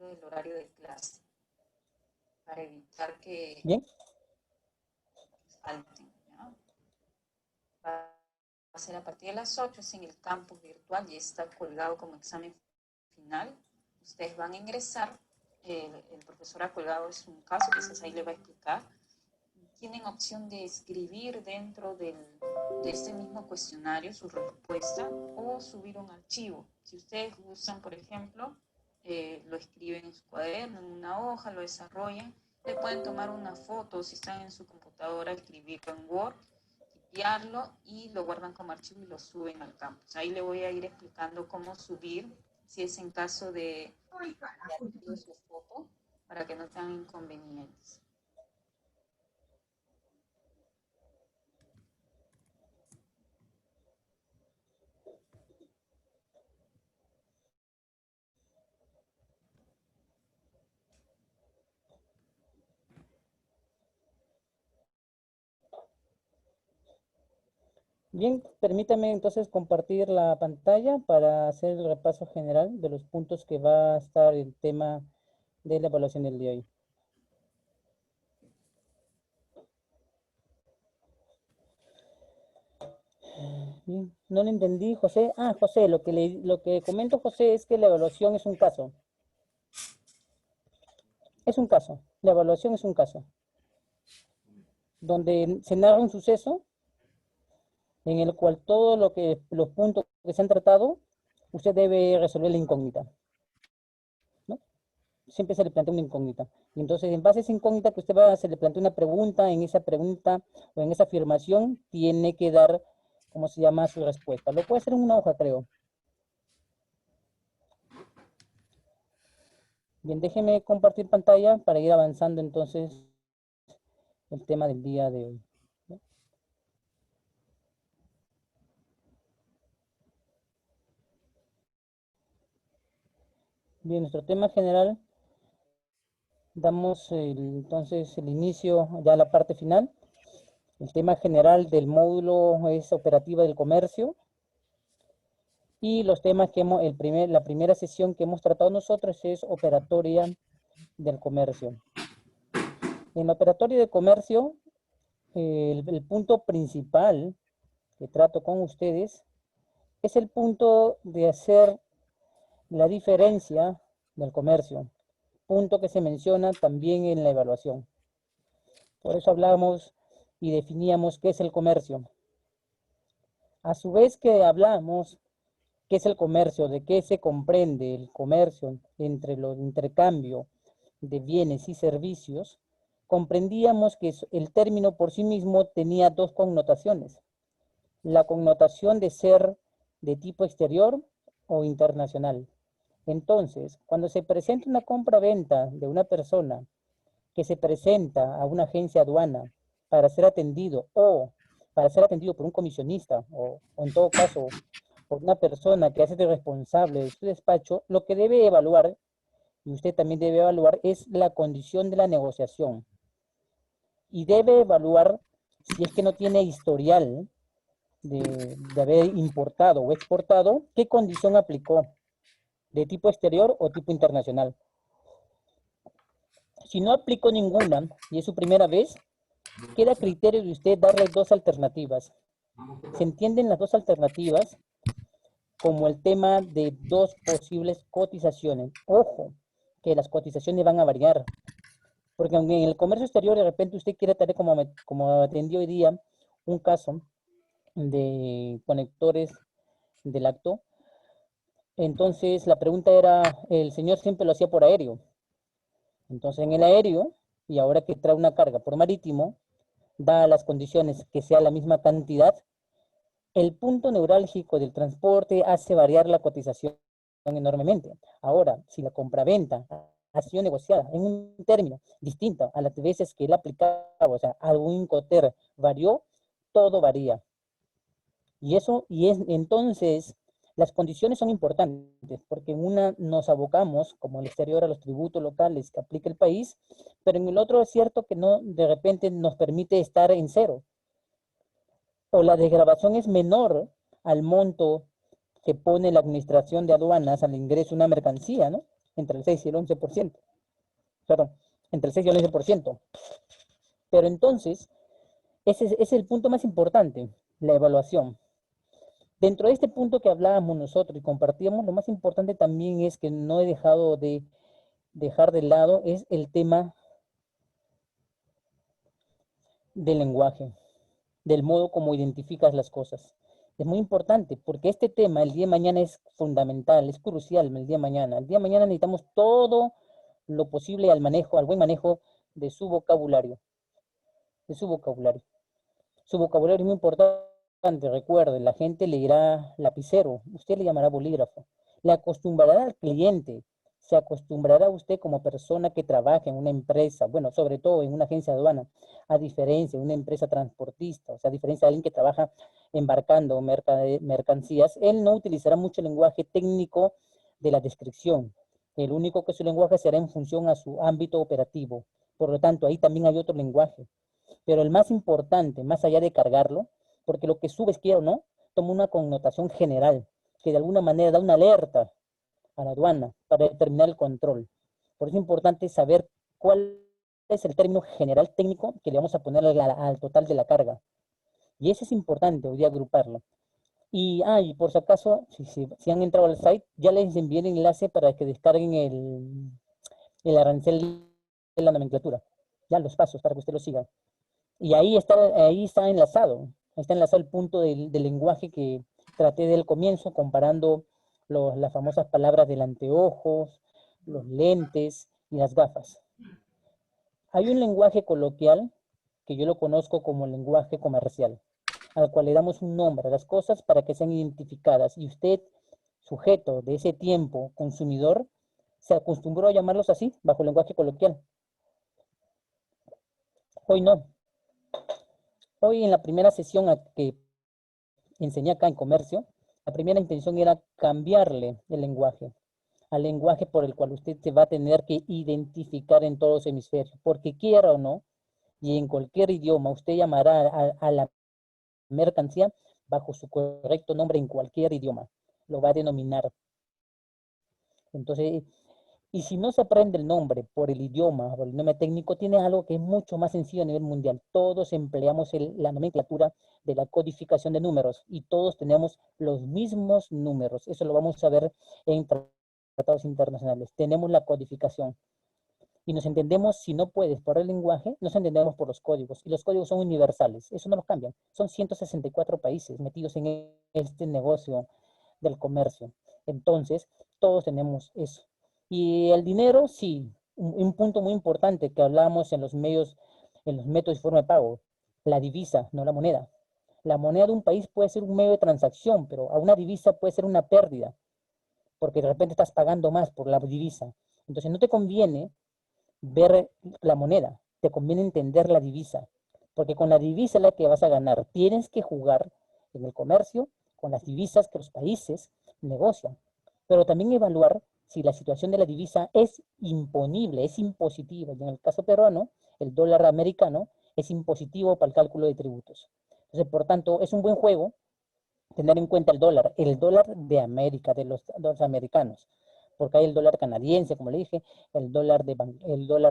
dentro del horario de clase, para evitar que Bien. falten, ¿ya? Va a ser a partir de las 8, es en el campus virtual y está colgado como examen final. Ustedes van a ingresar, el profesor ha colgado es un caso, quizás ahí le va a explicar. Tienen opción de escribir dentro de este mismo cuestionario su respuesta o subir un archivo. Si ustedes usan, por ejemplo, lo escriben en su cuaderno, en una hoja, lo desarrollan, le pueden tomar una foto, si están en su computadora, escribirlo en Word, copiarlo y lo guardan como archivo y lo suben al campus. Ahí le voy a ir explicando cómo subir, si es en caso de archivo su foto, para que no tengan inconvenientes. Bien, permítame entonces compartir la pantalla para hacer el repaso general de los puntos que va a estar el tema de la evaluación del día de hoy. Bien, no lo entendí, José. Ah, José, lo que comento, José, es que la evaluación es un caso. Es un caso. La evaluación es un caso. Donde se narra un suceso en el cual todos los puntos que se han tratado, usted debe resolver la incógnita, ¿no? Siempre se le plantea una incógnita. Y entonces, en base a esa incógnita que se le plantea una pregunta, en esa pregunta o en esa afirmación, tiene que dar, ¿cómo se llama?, su respuesta. Lo puede hacer en una hoja, creo. Bien, déjeme compartir pantalla para ir avanzando entonces el tema del día de hoy, ¿no? Bien, nuestro tema general, damos entonces el inicio ya a la parte final. El tema general del módulo es operativa del comercio. Y los temas que la primera sesión que hemos tratado nosotros es operatoria del comercio. En la operatoria de comercio, el punto principal que trato con ustedes es el punto de hacer la diferencia del comercio, punto que se menciona también en la evaluación. Por eso hablamos y definíamos qué es el comercio. A su vez que hablamos qué es el comercio, de qué se comprende el comercio entre los intercambio de bienes y servicios, comprendíamos que el término por sí mismo tenía dos connotaciones. La connotación de ser de tipo exterior o internacional. Entonces, cuando se presenta una compra-venta de una persona que se presenta a una agencia aduana para ser atendido o para ser atendido por un comisionista o en todo caso por una persona que hace de responsable de su despacho, lo que debe evaluar, y usted también debe evaluar, es la condición de la negociación. Y debe evaluar si es que no tiene historial de haber importado o exportado, qué condición aplicó, de tipo exterior o tipo internacional. Si no aplicó ninguna y es su primera vez, queda a criterio de usted darle dos alternativas. Se entienden las dos alternativas como el tema de dos posibles cotizaciones. Ojo, que las cotizaciones van a variar, porque en el comercio exterior de repente usted quiere tener, como atendió hoy día, un caso de conectores de lacto. Entonces la pregunta era, el señor siempre lo hacía por aéreo. Entonces en el aéreo, y ahora que trae una carga por marítimo, da las condiciones que sea la misma cantidad, el punto neurálgico del transporte hace variar la cotización enormemente. Ahora, si la compraventa ha sido negociada en un término distinto a las veces que él aplicaba, o sea, algún incoterm varió, todo varía. Entonces, las condiciones son importantes, porque en una nos abocamos, como el exterior, a los tributos locales que aplica el país, pero en el otro es cierto que no, de repente nos permite estar en cero. O la desgravación es menor al monto que pone la administración de aduanas al ingreso de una mercancía, ¿no? entre el 6 y el 11%. Perdón, entre el 6 y el 11%. Pero entonces, ese es el punto más importante, la evaluación. Dentro de este punto que hablábamos nosotros y compartíamos, lo más importante también es que no he dejado de dejar de lado es el tema del lenguaje, del modo como identificas las cosas. Es muy importante porque este tema el día de mañana es fundamental, es crucial el día de mañana. El día de mañana necesitamos todo lo posible al manejo, al buen manejo de su vocabulario, de su vocabulario. Su vocabulario es muy importante, recuerde, la gente le dirá lapicero, usted le llamará bolígrafo. Le acostumbrará al cliente, se acostumbrará usted como persona que trabaja en una empresa, bueno, sobre todo en una agencia de aduana, a diferencia de una empresa transportista, o sea, a diferencia de alguien que trabaja embarcando mercancías, él no utilizará mucho el lenguaje técnico de la descripción. El único que su lenguaje será en función a su ámbito operativo. Por lo tanto, ahí también hay otro lenguaje. Pero el más importante, más allá de cargarlo, porque lo que subes, quiero o no, toma una connotación general, que de alguna manera da una alerta a la aduana para determinar el control. Por eso es importante saber cuál es el término general técnico que le vamos a poner al total de la carga. Y eso es importante hoy día agruparlo. Y por si acaso, si han entrado al site, ya les envié el enlace para que descarguen el arancel de la nomenclatura. Ya los pasos para que usted lo siga. Y ahí está enlazado el punto del lenguaje que traté del comienzo, comparando las famosas palabras del anteojos, los lentes y las gafas. Hay un lenguaje coloquial que yo lo conozco como el lenguaje comercial, al cual le damos un nombre a las cosas para que sean identificadas. Y usted, sujeto de ese tiempo, consumidor, se acostumbró a llamarlos así, bajo el lenguaje coloquial. Hoy no. Hoy en la primera sesión que enseñé acá en comercio, la primera intención era cambiarle el lenguaje al lenguaje por el cual usted se va a tener que identificar en todos los hemisferios, porque quiera o no, y en cualquier idioma, usted llamará a la mercancía bajo su correcto nombre en cualquier idioma, lo va a denominar. Entonces, y si no se aprende el nombre por el idioma, por el nombre técnico, tiene algo que es mucho más sencillo a nivel mundial. Todos empleamos la nomenclatura de la codificación de números y todos tenemos los mismos números. Eso lo vamos a ver en tratados internacionales. Tenemos la codificación. Y nos entendemos, si no puedes por el lenguaje, nos entendemos por los códigos. Y los códigos son universales, eso no los cambian. Son 164 países metidos en este negocio del comercio. Entonces, todos tenemos eso. Y el dinero, sí, un punto muy importante que hablábamos en los medios, en los métodos de forma de pago, la divisa, no la moneda. La moneda de un país puede ser un medio de transacción, pero a una divisa puede ser una pérdida, porque de repente estás pagando más por la divisa. Entonces, no te conviene ver la moneda, te conviene entender la divisa, porque con la divisa es la que vas a ganar. Tienes que jugar en el comercio con las divisas que los países negocian, pero también evaluar si la situación de la divisa es imponible, es impositiva. Y en el caso peruano, el dólar americano es impositivo para el cálculo de tributos. Entonces, por tanto, es un buen juego tener en cuenta el dólar de América, de los americanos, porque hay el dólar canadiense, como le dije, el dólar de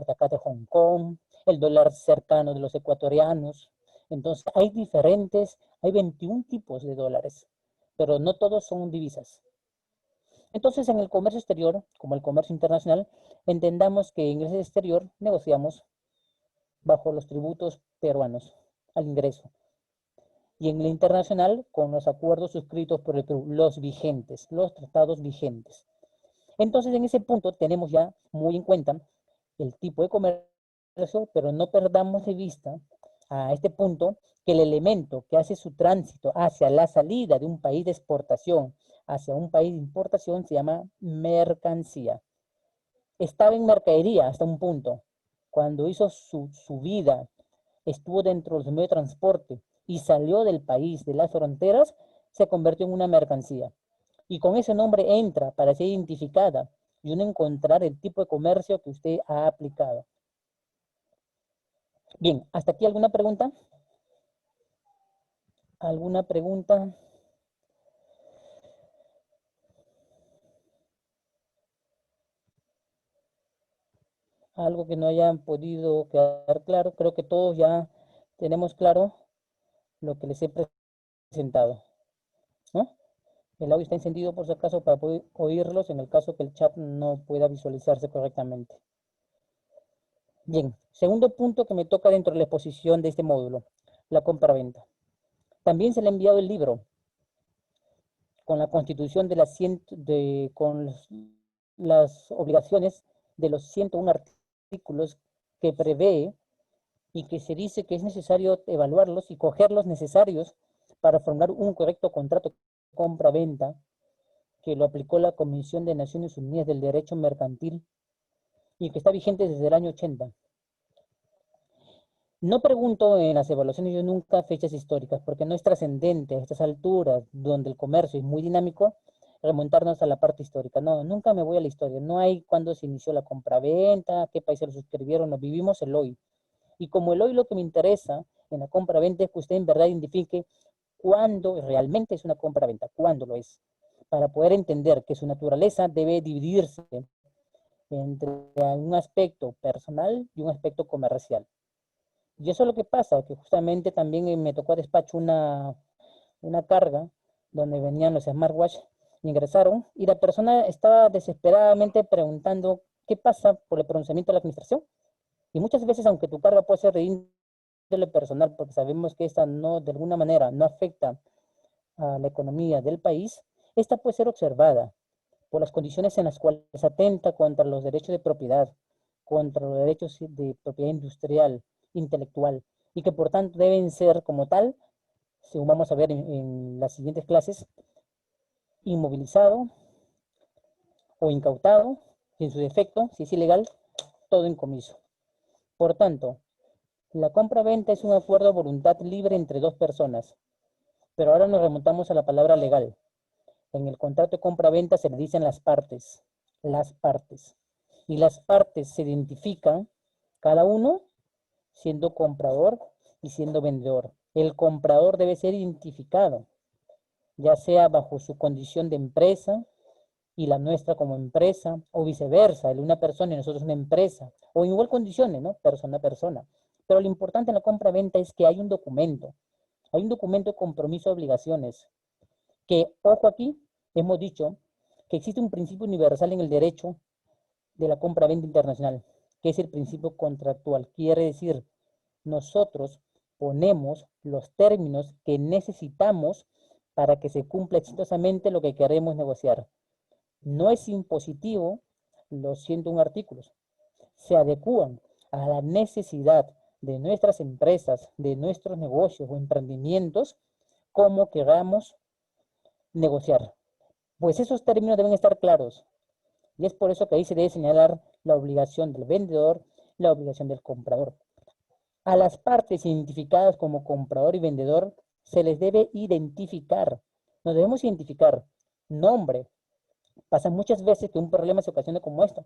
acá de Hong Kong, el dólar cercano de los ecuatorianos. Entonces, hay 21 tipos de dólares, pero no todos son divisas. Entonces, en el comercio exterior, como el comercio internacional, entendamos que en el exterior negociamos bajo los tributos peruanos al ingreso. Y en el internacional, con los acuerdos suscritos por el Perú, los vigentes, los tratados vigentes. Entonces, en ese punto tenemos ya muy en cuenta el tipo de comercio, pero no perdamos de vista a este punto que el elemento que hace su tránsito hacia la salida de un país de exportación hacia un país de importación se llama mercancía. Estaba en mercadería hasta un punto. Cuando hizo su vida, estuvo dentro de los medios de transporte y salió del país, de las fronteras, se convirtió en una mercancía. Y con ese nombre entra para ser identificada y uno encontrar el tipo de comercio que usted ha aplicado. Bien, ¿hasta aquí alguna pregunta? ¿Alguna pregunta? algo que no hayan podido quedar claro. Creo que todos ya tenemos claro lo que les he presentado, ¿no? El audio está encendido por si acaso para poder oírlos en el caso que el chat no pueda visualizarse correctamente. Bien, segundo punto que me toca dentro de la exposición de este módulo, la compra-venta. También se le ha enviado el libro con la constitución de con las obligaciones de los 101 artículos que prevé y que se dice que es necesario evaluarlos y coger los necesarios para formar un correcto contrato de compra-venta que lo aplicó la Comisión de Naciones Unidas del Derecho Mercantil y que está vigente desde el año 80. No pregunto en las evaluaciones yo nunca fechas históricas, porque no es trascendente a estas alturas, donde el comercio es muy dinámico, remontarnos a la parte histórica. No, nunca me voy a la historia. No hay cuándo se inició la compra-venta, qué países lo suscribieron, nos vivimos el hoy. Y como el hoy lo que me interesa en la compra-venta es que usted en verdad identifique cuándo realmente es una compra-venta, cuándo lo es, para poder entender que su naturaleza debe dividirse entre un aspecto personal y un aspecto comercial. Y eso es lo que pasa, que justamente también me tocó a despacho una carga donde venían los smartwatch, ingresaron y la persona estaba desesperadamente preguntando qué pasa por el pronunciamiento de la administración. Y muchas veces, aunque tu carga puede ser de índole personal, porque sabemos que esta no, de alguna manera, no afecta a la economía del país, esta puede ser observada por las condiciones en las cuales atenta contra los derechos de propiedad, contra los derechos de propiedad industrial, intelectual, y que por tanto deben ser como tal, según vamos a ver en las siguientes clases, inmovilizado o incautado, y en su defecto, si es ilegal, todo incomiso. Por tanto, la compra-venta es un acuerdo de voluntad libre entre dos personas, pero ahora nos remontamos a la palabra legal. En el contrato de compra-venta se le dicen las partes, y las partes se identifican, cada uno siendo comprador y siendo vendedor. El comprador debe ser identificado, ya sea bajo su condición de empresa y la nuestra como empresa, o viceversa, el una persona y nosotros una empresa, o en igual condiciones, ¿no? Persona a persona. Pero lo importante en la compra-venta es que hay un documento de compromiso de obligaciones, que, ojo aquí, hemos dicho que existe un principio universal en el derecho de la compra-venta internacional, que es el principio contractual. Quiere decir, nosotros ponemos los términos que necesitamos para que se cumpla exitosamente lo que queremos negociar. No es impositivo los 101 artículos. Se adecúan a la necesidad de nuestras empresas, de nuestros negocios o emprendimientos, como queramos negociar. Pues esos términos deben estar claros. Y es por eso que ahí se debe señalar la obligación del vendedor, la obligación del comprador. A las partes identificadas como comprador y vendedor se les debe identificar. Nos debemos identificar nombre. Pasa muchas veces que un problema se ocasiona como esto.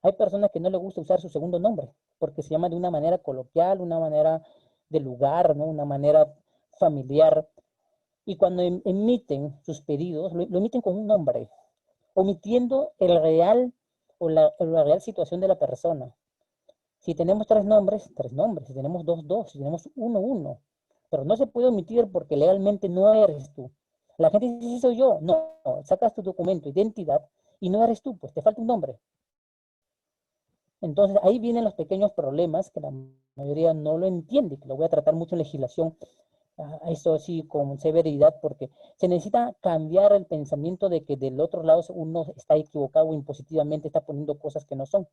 Hay personas que no les gusta usar su segundo nombre porque se llama de una manera coloquial, una manera de lugar, ¿no? Una manera familiar. Y cuando emiten sus pedidos, lo emiten con un nombre, omitiendo el real o la real situación de la persona. Si tenemos tres nombres, si tenemos dos, si tenemos uno. Pero no se puede omitir porque legalmente no eres tú. La gente dice, sí soy yo. No, sacas tu documento, identidad, y no eres tú, pues te falta un nombre. Entonces ahí vienen los pequeños problemas que la mayoría no lo entiende, que lo voy a tratar mucho en legislación, esto sí con severidad, porque se necesita cambiar el pensamiento de que del otro lado uno está equivocado o impositivamente está poniendo cosas que no son.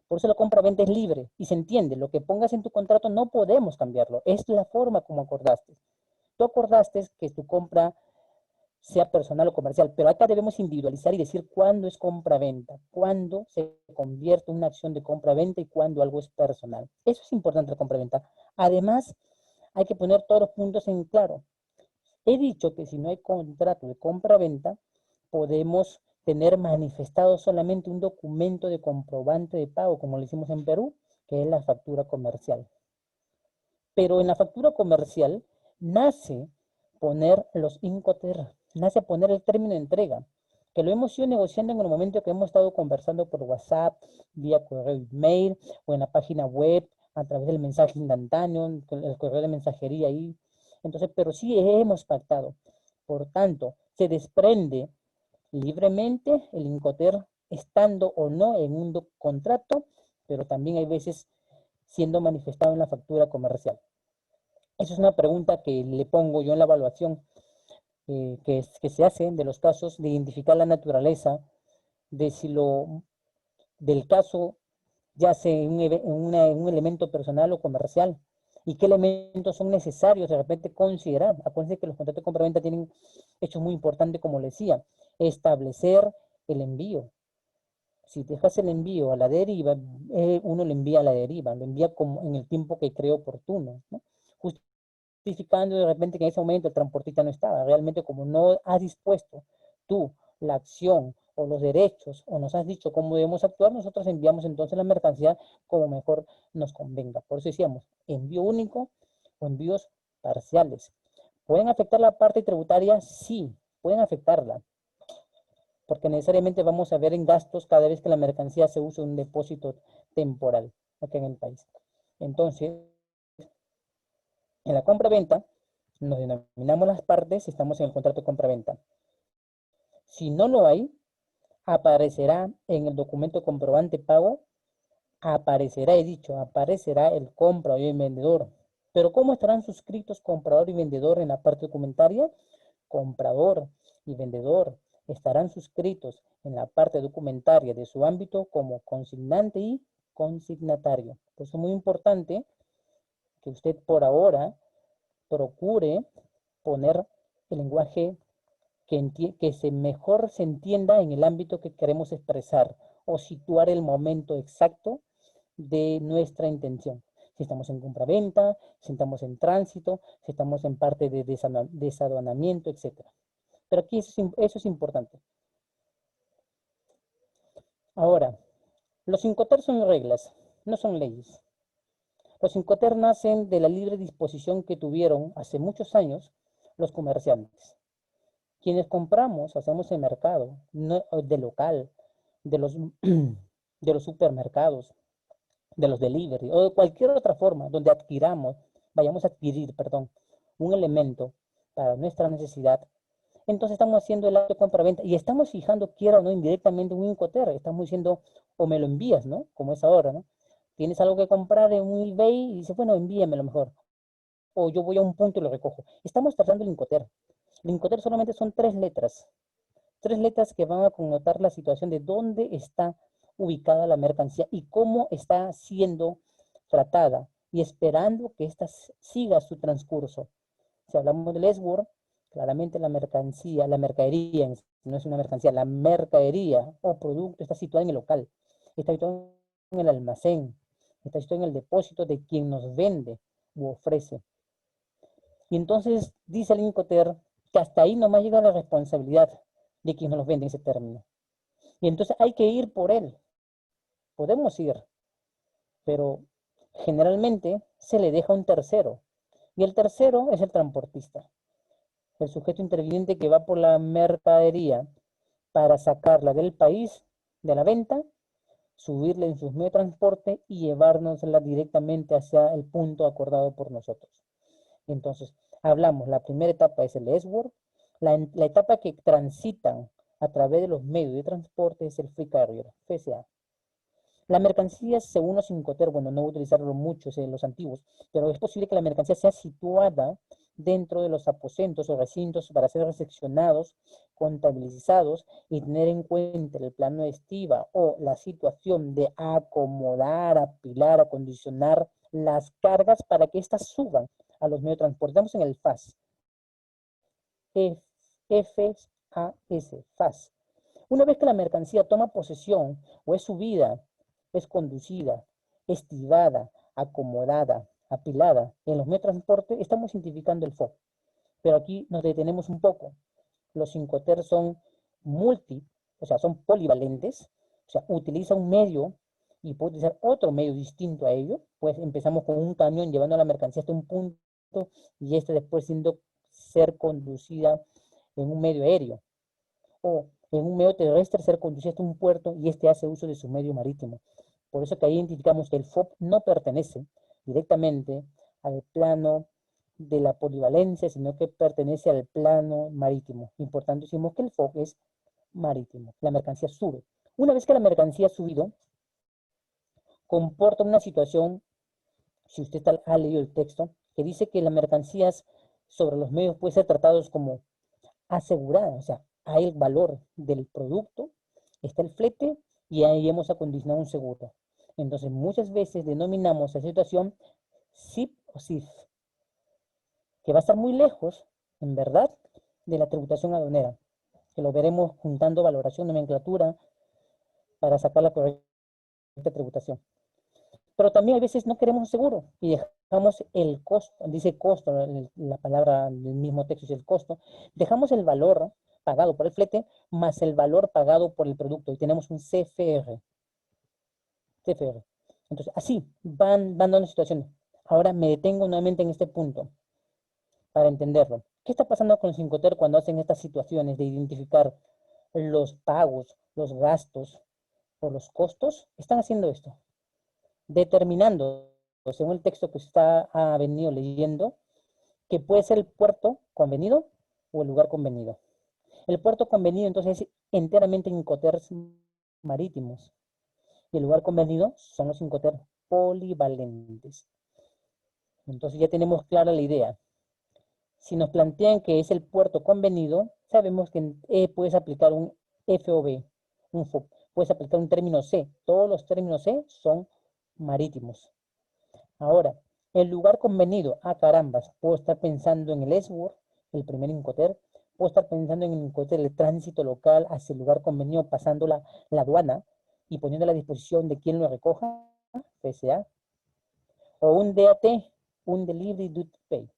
Por eso la compra-venta es libre y se entiende. Lo que pongas en tu contrato no podemos cambiarlo. Es la forma como acordaste. Tú acordaste que tu compra sea personal o comercial, pero acá debemos individualizar y decir cuándo es compra-venta, cuándo se convierte en una acción de compra-venta y cuándo algo es personal. Eso es importante la compra-venta. Además, hay que poner todos los puntos en claro. He dicho que si no hay contrato de compra-venta, podemos tener manifestado solamente un documento de comprobante de pago, como lo hicimos en Perú, que es la factura comercial. Pero en la factura comercial nace poner los incoterms, nace poner el término de entrega, que lo hemos ido negociando en el momento que hemos estado conversando por WhatsApp, vía correo y mail, o en la página web, a través del mensaje instantáneo, el correo de mensajería ahí. Entonces, pero sí hemos pactado. Por tanto, se desprende libremente el Incoterm estando o no en un contrato, pero también hay veces siendo manifestado en la factura comercial. Esa es una pregunta que le pongo yo en la evaluación que se hace de los casos, de identificar la naturaleza de si del caso yace en un elemento personal o comercial y qué elementos son necesarios de repente considerar. Acuérdense que los contratos de compra-venta tienen hechos muy importantes, como les decía, establecer el envío. Si dejas el envío a la deriva, uno lo envía a la deriva, lo envía como en el tiempo que cree oportuno, ¿no? Justificando de repente que en ese momento el transportista no estaba. Realmente, como no has dispuesto tú la acción o los derechos o nos has dicho cómo debemos actuar, nosotros enviamos entonces la mercancía como mejor nos convenga. Por eso decíamos, envío único o envíos parciales. ¿Pueden afectar la parte tributaria? Sí, pueden afectarla, porque necesariamente vamos a ver en gastos cada vez que la mercancía se usa en un depósito temporal aquí en el país. Entonces, en la compra-venta, nos denominamos las partes y estamos en el contrato de compra-venta. Si no lo hay, aparecerá en el documento comprobante pago, aparecerá el comprador y el vendedor. Pero ¿cómo estarán suscritos comprador y vendedor en la parte documentaria? Comprador y vendedor estarán suscritos en la parte documentaria de su ámbito como consignante y consignatario. Por eso es muy importante que usted por ahora procure poner el lenguaje que mejor se entienda en el ámbito que queremos expresar o situar el momento exacto de nuestra intención. Si estamos en compra-venta, si estamos en tránsito, si estamos en parte de desaduanamiento, etc. Pero aquí eso es importante. Ahora, los Incoterm son reglas, no son leyes. Los Incoterm nacen de la libre disposición que tuvieron hace muchos años los comerciantes. Quienes compramos, hacemos el mercado, no, de local, de los supermercados, de los delivery o de cualquier otra forma donde vayamos a adquirir, perdón, un elemento para nuestra necesidad, entonces estamos haciendo el acto de compra-venta y estamos fijando, quiera o no, indirectamente un Incoterm. Estamos diciendo, o me lo envías, ¿no? Como es ahora, ¿no? Tienes algo que comprar en un eBay y dices, bueno, envíamelo mejor. O yo voy a un punto y lo recojo. Estamos tratando el Incoterm. El Incoterm solamente son 3 letras. 3 letras que van a connotar la situación de dónde está ubicada la mercancía y cómo está siendo tratada y esperando que ésta siga su transcurso. Si hablamos del S-word, claramente la mercadería, no es una mercancía, la mercadería o producto está situada en el local, está situado en el almacén, está situado en el depósito de quien nos vende u ofrece. Y entonces dice el Incoterm que hasta ahí nomás llega la responsabilidad de quien nos vende ese término. Y entonces hay que ir por él. Podemos ir, pero generalmente se le deja un tercero. Y el tercero es el transportista, el sujeto interviniente que va por la mercadería para sacarla del país de la venta, subirla en sus medios de transporte y llevárnosla directamente hacia el punto acordado por nosotros. Entonces, hablamos, la primera etapa es el S-word, la etapa que transitan a través de los medios de transporte es el Free Carrier, FCA. La mercancía, según los Incoterm, bueno, no voy a utilizarlo mucho, los antiguos, pero es posible que la mercancía sea situada dentro de los aposentos o recintos para ser recepcionados, contabilizados y tener en cuenta el plano de estiva o la situación de acomodar, apilar, acondicionar las cargas para que éstas suban a los medios de transporte. Estamos en el FAS. FAS. Una vez que la mercancía toma posesión o es subida, es conducida, estivada, acomodada, apilada en los medios de transporte, estamos identificando el FOB. Pero aquí nos detenemos un poco. Los Incoterm son o sea, son polivalentes, o sea, utiliza un medio y puede utilizar otro medio distinto a ello. Pues empezamos con un camión llevando la mercancía hasta un punto y después ser conducida en un medio aéreo. O en un medio terrestre ser conducido hasta un puerto y este hace uso de su medio marítimo. Por eso que ahí identificamos que el FOB no pertenece directamente al plano de la polivalencia, sino que pertenece al plano marítimo. Importante, decimos que el FOB es marítimo. La mercancía sube. Una vez que la mercancía ha subido, comporta una situación, si usted ha leído el texto, que dice que las mercancías sobre los medios pueden ser tratados como aseguradas, o sea, hay el valor del producto, está el flete y ahí hemos acondicionado un seguro. Entonces, muchas veces denominamos esa situación SIP o SIF, que va a estar muy lejos, en verdad, de la tributación aduanera, que lo veremos juntando valoración, nomenclatura, para sacar la correcta tributación. Pero también a veces no queremos un seguro y dejamos el costo, dice costo, la palabra del mismo texto es el costo, dejamos el valor pagado por el flete más el valor pagado por el producto y tenemos un CFR. Entonces, así van dando situaciones. Ahora me detengo nuevamente en este punto para entenderlo. ¿Qué está pasando con los Incoterm cuando hacen estas situaciones de identificar los pagos, los gastos o los costos? Están haciendo esto, determinando, según el texto que usted ha venido leyendo, que puede ser el puerto convenido o el lugar convenido. El puerto convenido entonces es enteramente Incoterms marítimos y el lugar convenido son los Incoterms polivalentes. Entonces ya tenemos clara la idea. Si nos plantean que es el puerto convenido, sabemos que puedes aplicar un FOB, un FOB, puedes aplicar un término C. Todos los términos C son marítimos. Ahora, el lugar convenido, carambas, puedo estar pensando en el SWOR, el primer Incoterm, puedo estar pensando en el Incoterm, el tránsito local hacia el lugar convenido, pasando la aduana y poniendo a la disposición de quien lo recoja, PSA, o un DAT, un Delivery Duty Pay,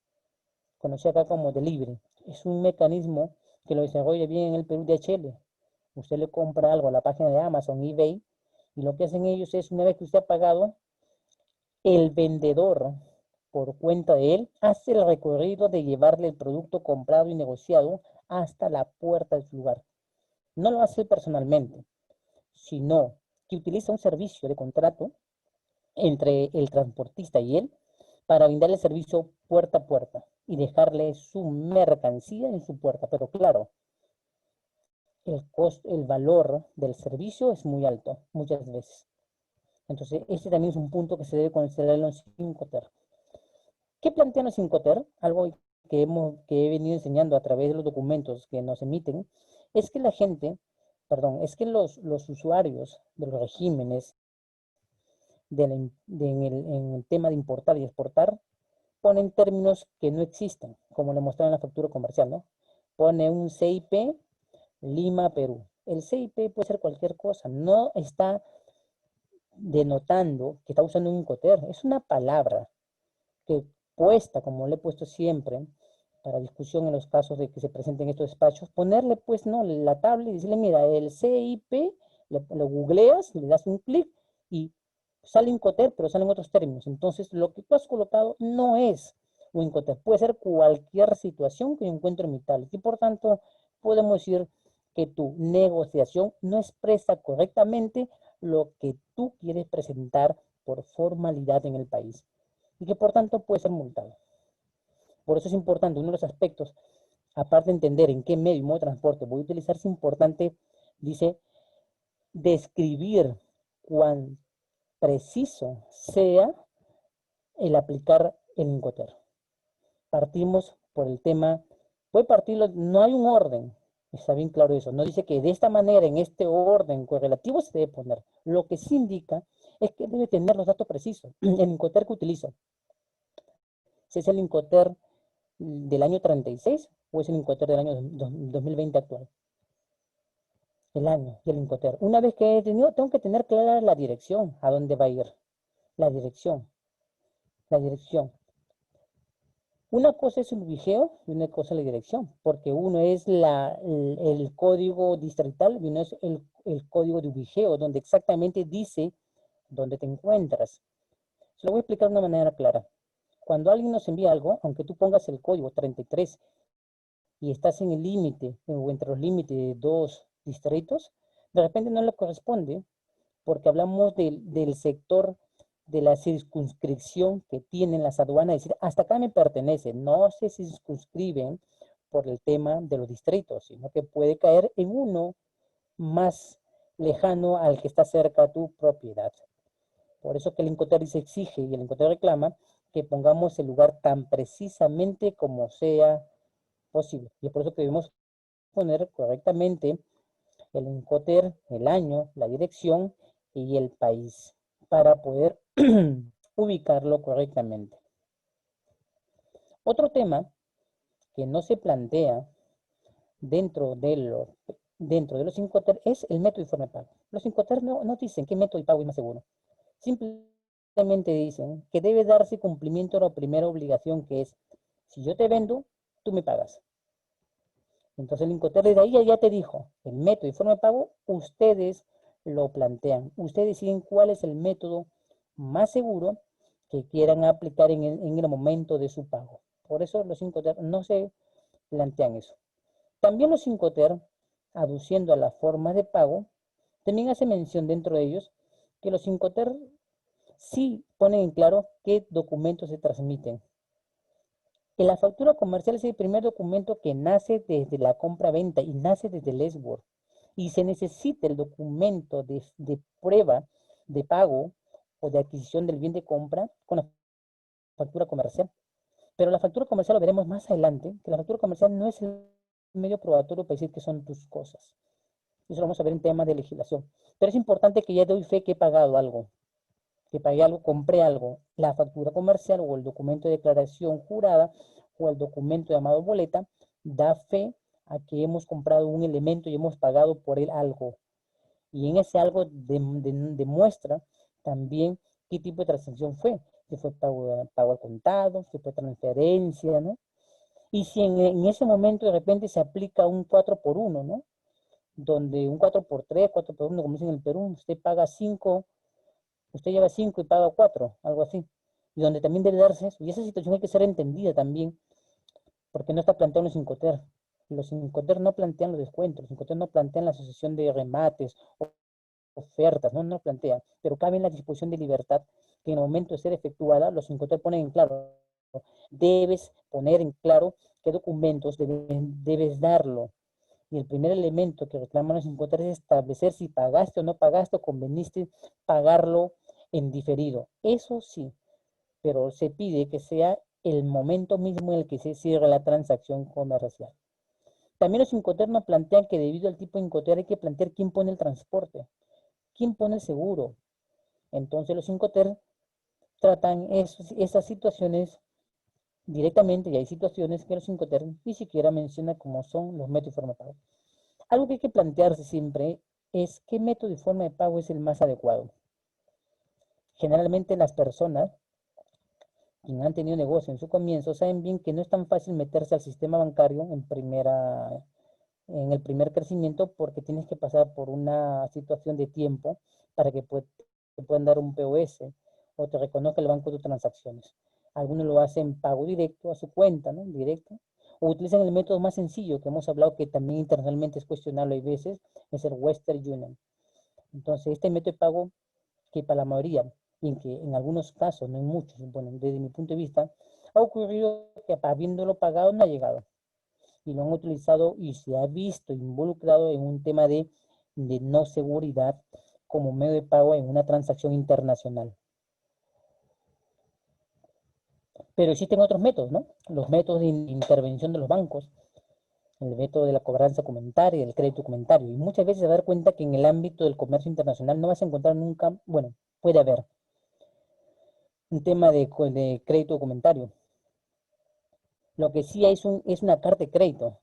conocido acá como Delivery. Es un mecanismo que lo desarrolla bien en el Perú DHL. Usted le compra algo a la página de Amazon, eBay, y lo que hacen ellos es, una vez que usted ha pagado, el vendedor, por cuenta de él, hace el recorrido de llevarle el producto comprado y negociado hasta la puerta de su lugar. No lo hace personalmente, sino que utiliza un servicio de contrato entre el transportista y él para brindarle el servicio puerta a puerta y dejarle su mercancía en su puerta. Pero claro, el valor del servicio es muy alto, muchas veces. Entonces, este también es un punto que se debe considerar en los Incoterm. ¿Qué plantean los Incoterm? Algo que he venido enseñando a través de los documentos que nos emiten, es que la gente, perdón, es que los usuarios de los regímenes en el tema de importar y exportar, ponen términos que no existen, como le mostraron en la factura comercial, ¿no? Pone un CIP Lima, Perú. El CIP puede ser cualquier cosa, no está denotando que está usando un Incoterm, es una palabra que puesta, como le he puesto siempre, para discusión en los casos de que se presenten estos despachos, ponerle pues no la tabla y decirle, mira, el CIP, lo googleas, le das un clic y sale Incoterm, pero salen otros términos. Entonces, lo que tú has colocado no es un Incoterm, puede ser cualquier situación que yo encuentre en mi tabla. Y por tanto, podemos decir que tu negociación no expresa correctamente lo que tú quieres presentar por formalidad en el país y que por tanto puede ser multado. Por eso es importante, uno de los aspectos, aparte de entender en qué medio y modo de transporte voy a utilizar, es importante, dice, describir cuán preciso sea el aplicar el Incoterm. Partimos por el tema, puede partirlo, no hay un orden, está bien claro eso, no dice que de esta manera, en este orden correlativo se debe poner. Lo que sí indica es que debe tener los datos precisos. El Incoterm que utilizo, si es el Incoterm del año 36 o es el Incoterm del año 2020 actual. El año y el Incoterm. Una vez que he tenido, tengo que tener clara la dirección, a dónde va a ir. La dirección. Una cosa es el ubijeo y una cosa es la dirección, porque uno es el código distrital y uno es el código de ubijeo, donde exactamente dice dónde te encuentras. Se lo voy a explicar de una manera clara. Cuando alguien nos envía algo, aunque tú pongas el código 33 y estás en el límite o entre los límites de 2, distritos, de repente no le corresponde, porque hablamos del sector de la circunscripción que tienen las aduanas, es decir, hasta acá me pertenece, no se circunscriben por el tema de los distritos, sino que puede caer en uno más lejano al que está cerca a tu propiedad. Por eso que el Incoterm se exige y el Incoterm reclama que pongamos el lugar tan precisamente como sea posible. Y es por eso que debemos poner correctamente el Incoterm, el año, la dirección y el país para poder ubicarlo correctamente. Otro tema que no se plantea dentro de los Incoterm es el método y forma de pago. Los Incoterm no dicen qué método de pago es más seguro. Simplemente dicen que debe darse cumplimiento a la primera obligación, que es, si yo te vendo, tú me pagas. Entonces el Incoterm desde ahí ya te dijo, el método y forma de pago, ustedes lo plantean. Ustedes deciden cuál es el método más seguro que quieran aplicar en el momento de su pago. Por eso los Incoterm no se plantean eso. También los Incoterm, aduciendo a la forma de pago, también hace mención dentro de ellos que los Incoterm sí ponen en claro qué documentos se transmiten. Que la factura comercial es el primer documento que nace desde la compra-venta y nace desde el SWORD. Y se necesita el documento de prueba de pago o de adquisición del bien de compra con la factura comercial. Pero la factura comercial lo veremos más adelante, que la factura comercial no es el medio probatorio para decir que son tus cosas. Eso lo vamos a ver en temas de legislación. Pero es importante que ya doy fe que he pagado algo, que pagué algo, compré algo. La factura comercial o el documento de declaración jurada o el documento llamado boleta da fe a que hemos comprado un elemento y hemos pagado por él algo. Y en ese algo demuestra también qué tipo de transacción fue. Si fue pago al contado, si fue transferencia, ¿no? Y si en ese momento de repente se aplica un 4x1, ¿no? Donde un 4x3, 4x1, como dicen en el Perú, usted paga 5, usted lleva 5 y paga 4, algo así. Y donde también debe darse eso. Y esa situación hay que ser entendida también, porque no está planteado los Incoterm. Los Incoterm no plantean los descuentos, los Incoterm no plantean la asociación de remates o ofertas, no plantea, pero cabe en la disposición de libertad que en el momento de ser efectuada, los Incoterm ponen en claro, debes poner en claro qué documentos debes darlo. Y el primer elemento que reclaman los Incoterm es establecer si pagaste o no pagaste o conveniste pagarlo en diferido. Eso sí, pero se pide que sea el momento mismo en el que se cierra la transacción comercial. También los Incoterm nos plantean que debido al tipo de Incoterm hay que plantear quién pone el transporte, quién pone el seguro. Entonces los Incoterm tratan esas situaciones directamente y hay situaciones que los Incoterm ni siquiera mencionan como son los métodos y forma de pago. Algo que hay que plantearse siempre es qué método y forma de pago es el más adecuado. Generalmente las personas que han tenido negocio en su comienzo saben bien que no es tan fácil meterse al sistema bancario en el primer crecimiento porque tienes que pasar por una situación de tiempo para que te puedan dar un POS o te reconozca el banco de transacciones. Algunos lo hacen pago directo a su cuenta, ¿no? Directo. O utilizan el método más sencillo que hemos hablado que también internacionalmente es cuestionable a veces, es el Western Union. Entonces, este método de pago que para la mayoría, y que en algunos casos, no en muchos, bueno, desde mi punto de vista, ha ocurrido que habiéndolo pagado no ha llegado. Y lo han utilizado y se ha visto involucrado en un tema de no seguridad como medio de pago en una transacción internacional. Pero existen otros métodos, ¿no? Los métodos de intervención de los bancos, el método de la cobranza documentaria, el crédito documentario. Y muchas veces se va a dar cuenta que en el ámbito del comercio internacional no vas a encontrar nunca, bueno, puede haber un tema de crédito documentario. Lo que sí hay es una carta de crédito.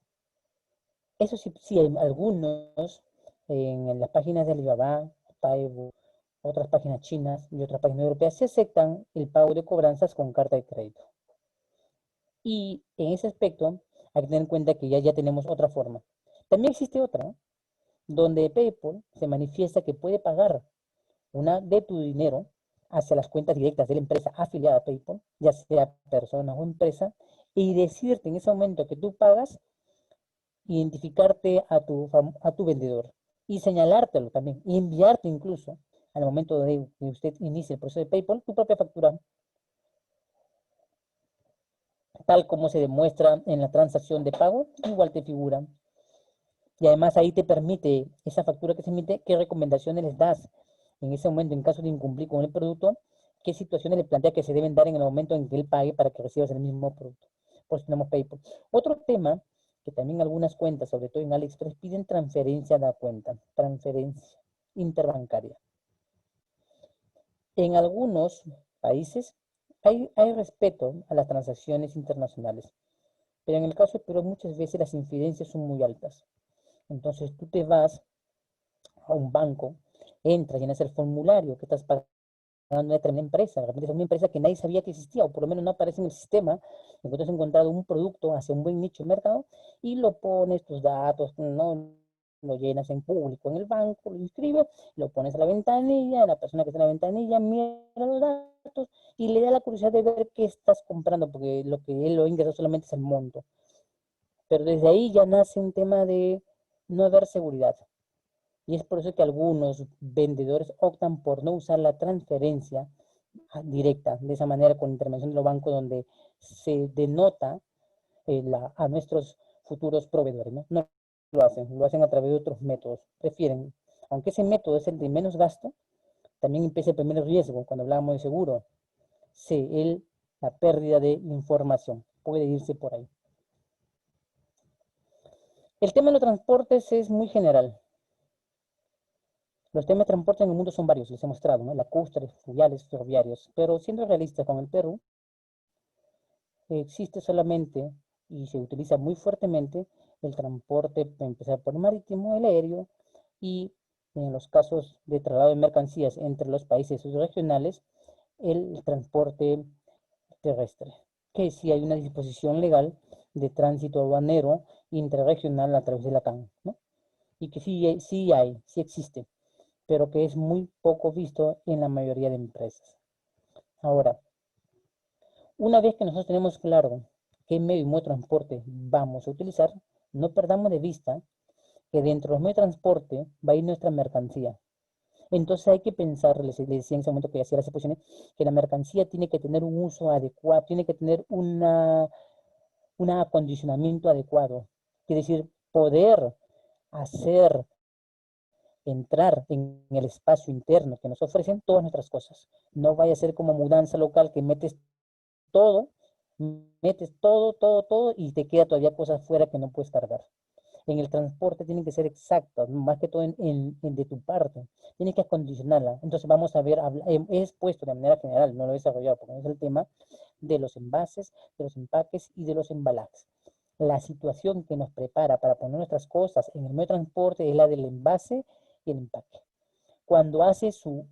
Eso sí hay algunos en las páginas de Alibaba, Taibo, otras páginas chinas y otras páginas europeas se aceptan el pago de cobranzas con carta de crédito. Y en ese aspecto hay que tener en cuenta que ya tenemos otra forma. También existe otra, donde PayPal se manifiesta que puede pagar una de tu dinero hacia las cuentas directas de la empresa afiliada a PayPal, ya sea persona o empresa, y decirte en ese momento que tú pagas identificarte a tu vendedor y señalártelo también, y enviarte incluso, al momento de que usted inicie el proceso de PayPal, tu propia factura, tal como se demuestra en la transacción de pago, igual te figura. Y además ahí te permite, esa factura que se emite, qué recomendaciones les das en ese momento, en caso de incumplir con el producto, qué situaciones le plantea que se deben dar en el momento en que él pague para que recibas el mismo producto. Por eso tenemos PayPal. Otro tema, que también algunas cuentas, sobre todo en AliExpress, piden transferencia de la cuenta, transferencia interbancaria. En algunos países hay respeto a las transacciones internacionales, pero en el caso de Perú muchas veces las incidencias son muy altas. Entonces tú te vas a un banco, entras, llenas el formulario que estás pagando a una determinada empresa, de repente es una empresa que nadie sabía que existía, o por lo menos no aparece en el sistema, entonces has encontrado un producto hacia un buen nicho de mercado, y lo pones, tus datos, ¿no? Lo llenas en público en el banco, lo inscribes, lo pones a la ventanilla, la persona que está en la ventanilla mira los datos, y le da la curiosidad de ver qué estás comprando, porque lo que él lo ingresa solamente es el monto. Pero desde ahí ya nace un tema de no haber seguridad. Y es por eso que algunos vendedores optan por no usar la transferencia directa, de esa manera con intervención de los bancos, donde se denota a nuestros futuros proveedores, ¿no? No lo hacen a través de otros métodos. Prefieren, aunque ese método es el de menos gasto, también empieza el primer riesgo cuando hablamos de seguro. La pérdida de información puede irse por ahí. El tema de los transportes es muy general. Los temas de transporte en el mundo son varios, les he mostrado, ¿no? Lacustres, fluviales, ferroviarios, pero siendo realista con el Perú, existe solamente y se utiliza muy fuertemente el transporte, empezar por el marítimo, el aéreo, y en los casos de traslado de mercancías entre los países subregionales, el transporte terrestre, que sí hay una disposición legal de tránsito aduanero interregional a través de la CAN, ¿no? Y que sí existe, pero que es muy poco visto en la mayoría de empresas. Ahora, una vez que nosotros tenemos claro qué medio y modo de transporte vamos a utilizar, no perdamos de vista que dentro de los medios de transporte va a ir nuestra mercancía. Entonces hay que pensar, les decía en ese momento que hacía las exposiciones, que la mercancía tiene que tener un uso adecuado, tiene que tener un acondicionamiento adecuado. Quiere decir, poder hacer entrar en el espacio interno que nos ofrecen todas nuestras cosas. No vaya a ser como mudanza local que todo, metes todo y te queda todavía cosas fuera que no puedes cargar. En el transporte tienen que ser exactas, más que todo de tu parte. Tienes que acondicionarla. Entonces vamos a ver, he expuesto de manera general, no lo he desarrollado porque no es el tema, de los envases, de los empaques y de los embalajes. La situación que nos prepara para poner nuestras cosas en el medio de transporte es la del envase y el empaque. Cuando hace su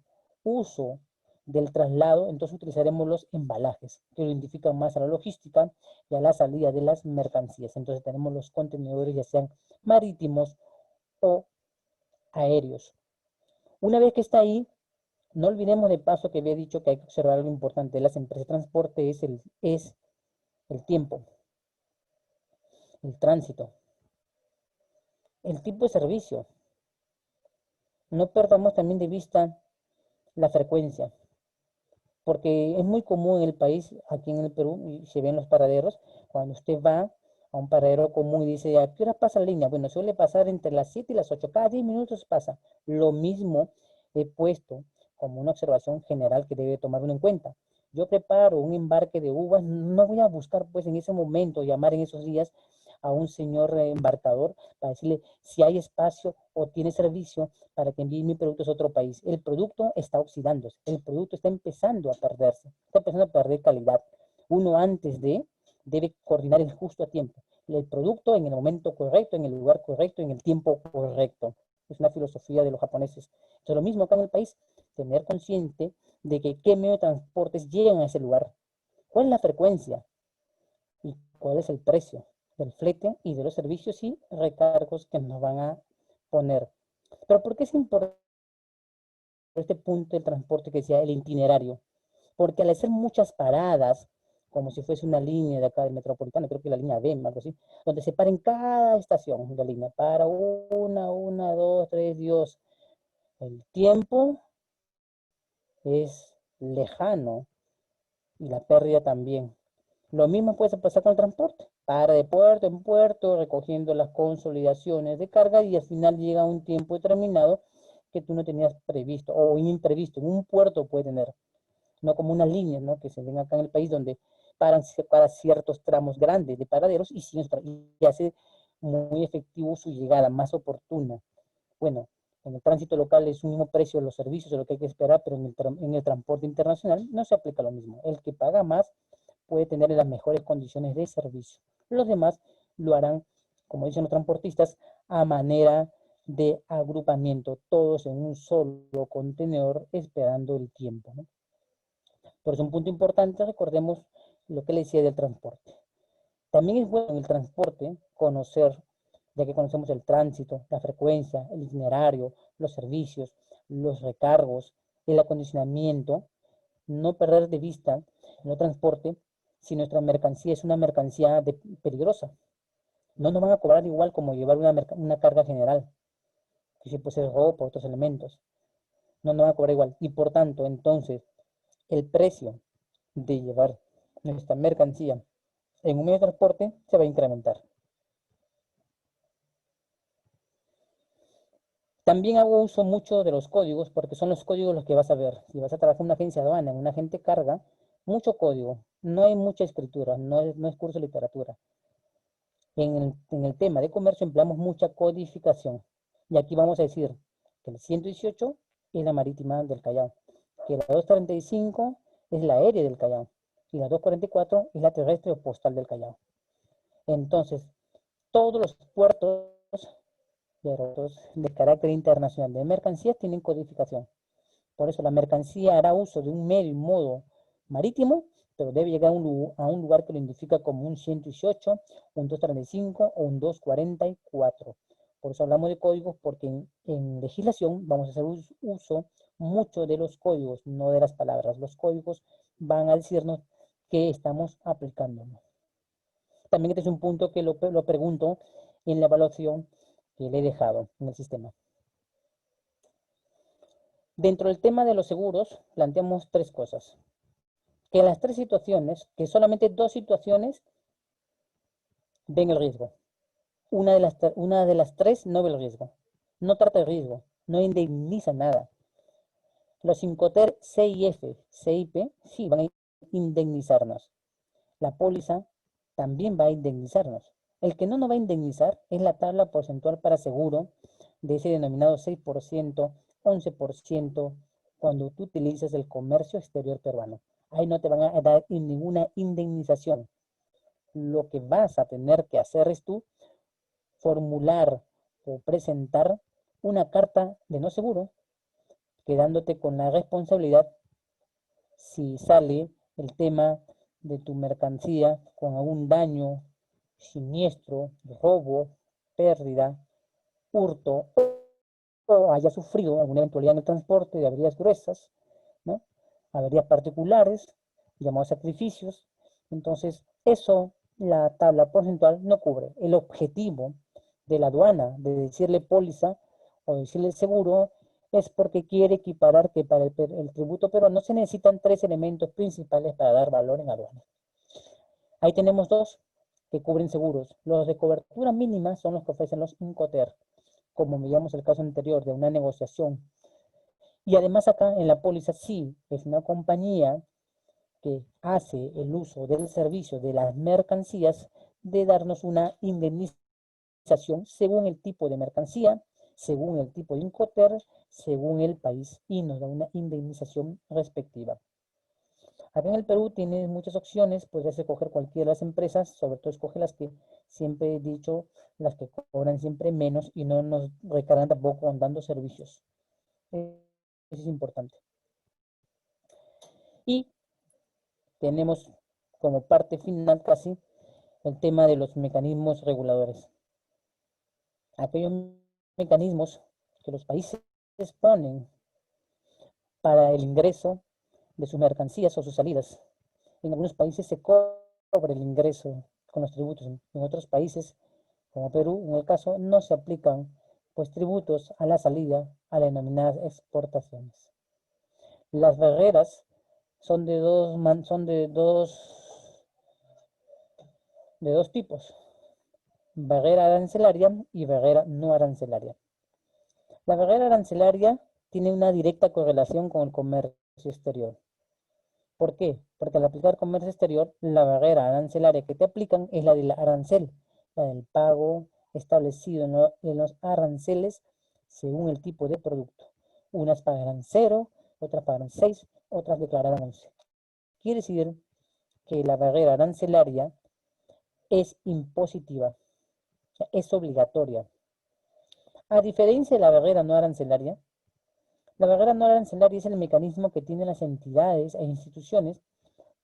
uso del traslado, entonces utilizaremos los embalajes, que lo identifican más a la logística y a la salida de las mercancías. Entonces tenemos los contenedores, ya sean marítimos o aéreos. Una vez que está ahí, no olvidemos de paso que había dicho que hay que observar algo importante de las empresas de transporte, es el tiempo, el tránsito, el tipo de servicio. No perdamos también de vista la frecuencia, porque es muy común en el país, aquí en el Perú, y se ven los paraderos, cuando usted va a un paradero común y dice, ¿a qué hora pasa la línea? Bueno, suele pasar entre las 7 y las 8, cada 10 minutos pasa. Lo mismo he puesto como una observación general que debe tomar uno en cuenta. Yo preparo un embarque de uvas, no voy a buscar pues en ese momento, llamar en esos días a un señor embarcador para decirle si hay espacio o tiene servicio para que envíe mi producto a otro país. El producto está oxidándose, el producto está empezando a perderse, está empezando a perder calidad. Uno antes debe coordinar el justo a tiempo. El producto en el momento correcto, en el lugar correcto, en el tiempo correcto. Es una filosofía de los japoneses. Entonces, lo mismo acá en el país, tener consciente de que qué medio de transportes llegan a ese lugar, cuál es la frecuencia y cuál es el precio del flete y de los servicios y recargos que nos van a poner. Pero ¿por qué es importante este punto del transporte que decía el itinerario? Porque al hacer muchas paradas, como si fuese una línea de acá del Metropolitano, creo que la línea B, algo así, donde se para en cada estación de la línea, para una, dos, tres, Dios. El tiempo es lejano y la pérdida también. Lo mismo puede pasar con el transporte. Para de puerto en puerto, recogiendo las consolidaciones de carga y al final llega un tiempo determinado que tú no tenías previsto o imprevisto. En un puerto puede tener, no como unas líneas, ¿no? Que se ven acá en el país donde paran para ciertos tramos grandes de paraderos y hace muy efectivo su llegada, más oportuna. Bueno, en el tránsito local es un mismo precio de los servicios, de lo que hay que esperar, pero en el transporte internacional no se aplica lo mismo. El que paga más puede tener las mejores condiciones de servicio. Los demás lo harán, como dicen los transportistas, a manera de agrupamiento, todos en un solo contenedor esperando el tiempo, ¿no? Por eso un punto importante, recordemos lo que le decía del transporte. También es bueno en el transporte conocer, ya que conocemos el tránsito, la frecuencia, el itinerario, los servicios, los recargos, el acondicionamiento, no perder de vista en el transporte si nuestra mercancía es una mercancía peligrosa. No nos van a cobrar igual como llevar una carga general, que si puede ser ropa o otros elementos. No nos van a cobrar igual. Y por tanto, entonces, el precio de llevar nuestra mercancía en un medio de transporte se va a incrementar. También hago uso mucho de los códigos, porque son los códigos los que vas a ver. Si vas a trabajar en una agencia de aduana, en una agente carga, mucho código. No hay mucha escritura, no es curso de literatura. En el tema de comercio empleamos mucha codificación. Y aquí vamos a decir que el 118 es la marítima del Callao, que la 245 es la aérea del Callao y la 244 es la terrestre o postal del Callao. Entonces, todos los puertos de carácter internacional de mercancías tienen codificación. Por eso la mercancía hará uso de un medio y modo marítimo, pero debe llegar a un lugar que lo identifica como un 118, un 235 o un 244. Por eso hablamos de códigos, porque en legislación vamos a hacer uso mucho de los códigos, no de las palabras. Los códigos van a decirnos qué estamos aplicando. También este es un punto que lo pregunto en la evaluación que le he dejado en el sistema. Dentro del tema de los seguros, planteamos tres cosas. Que en las tres situaciones, que solamente dos situaciones ven el riesgo. Una de las tres no ve el riesgo. No trata de riesgo, no indemniza nada. Los Incoterm C y F, C y P, sí van a indemnizarnos. La póliza también va a indemnizarnos. El que no nos va a indemnizar es la tabla porcentual para seguro de ese denominado 6%, 11%, cuando tú utilizas el comercio exterior peruano. Ahí no te van a dar ninguna indemnización. Lo que vas a tener que hacer es tú formular o presentar una carta de no seguro, quedándote con la responsabilidad si sale el tema de tu mercancía con algún daño, siniestro, robo, pérdida, hurto o haya sufrido alguna eventualidad en el transporte de averías gruesas, ¿no? Averías particulares, llamados sacrificios. Entonces, eso la tabla porcentual no cubre. El objetivo de la aduana de decirle póliza o decirle seguro es porque quiere equiparar que para el tributo peruano se necesitan tres elementos principales para dar valor en aduana. Ahí tenemos dos que cubren seguros. Los de cobertura mínima son los que ofrecen los Incoterm, como veíamos el caso anterior de una negociación. Y además acá en la póliza sí es una compañía que hace el uso del servicio de las mercancías de darnos una indemnización según el tipo de mercancía, según el tipo de Incoterm, según el país, y nos da una indemnización respectiva. Acá en el Perú tienes muchas opciones, podrías escoger cualquiera de las empresas, sobre todo escoge las que siempre he dicho, las que cobran siempre menos y no nos recargan tampoco dando servicios. Eso es importante. Y tenemos como parte final casi el tema de los mecanismos reguladores. Aquellos mecanismos que los países ponen para el ingreso de sus mercancías o sus salidas. En algunos países se cobra el ingreso con los tributos. En otros países, como Perú, en el caso, no se aplican pues tributos a la salida a las denominadas exportaciones. Las barreras son de dos tipos: barrera arancelaria y barrera no arancelaria. La barrera arancelaria tiene una directa correlación con el comercio exterior. ¿Por qué? Porque al aplicar comercio exterior, la barrera arancelaria que te aplican es la del arancel, la del pago establecido en los aranceles según el tipo de producto. Unas pagarán 0, otras pagarán 6, otras declararán 11. Quiere decir que la barrera arancelaria es impositiva, o sea, es obligatoria. A diferencia de la barrera no arancelaria, la barrera no arancelaria es el mecanismo que tienen las entidades e instituciones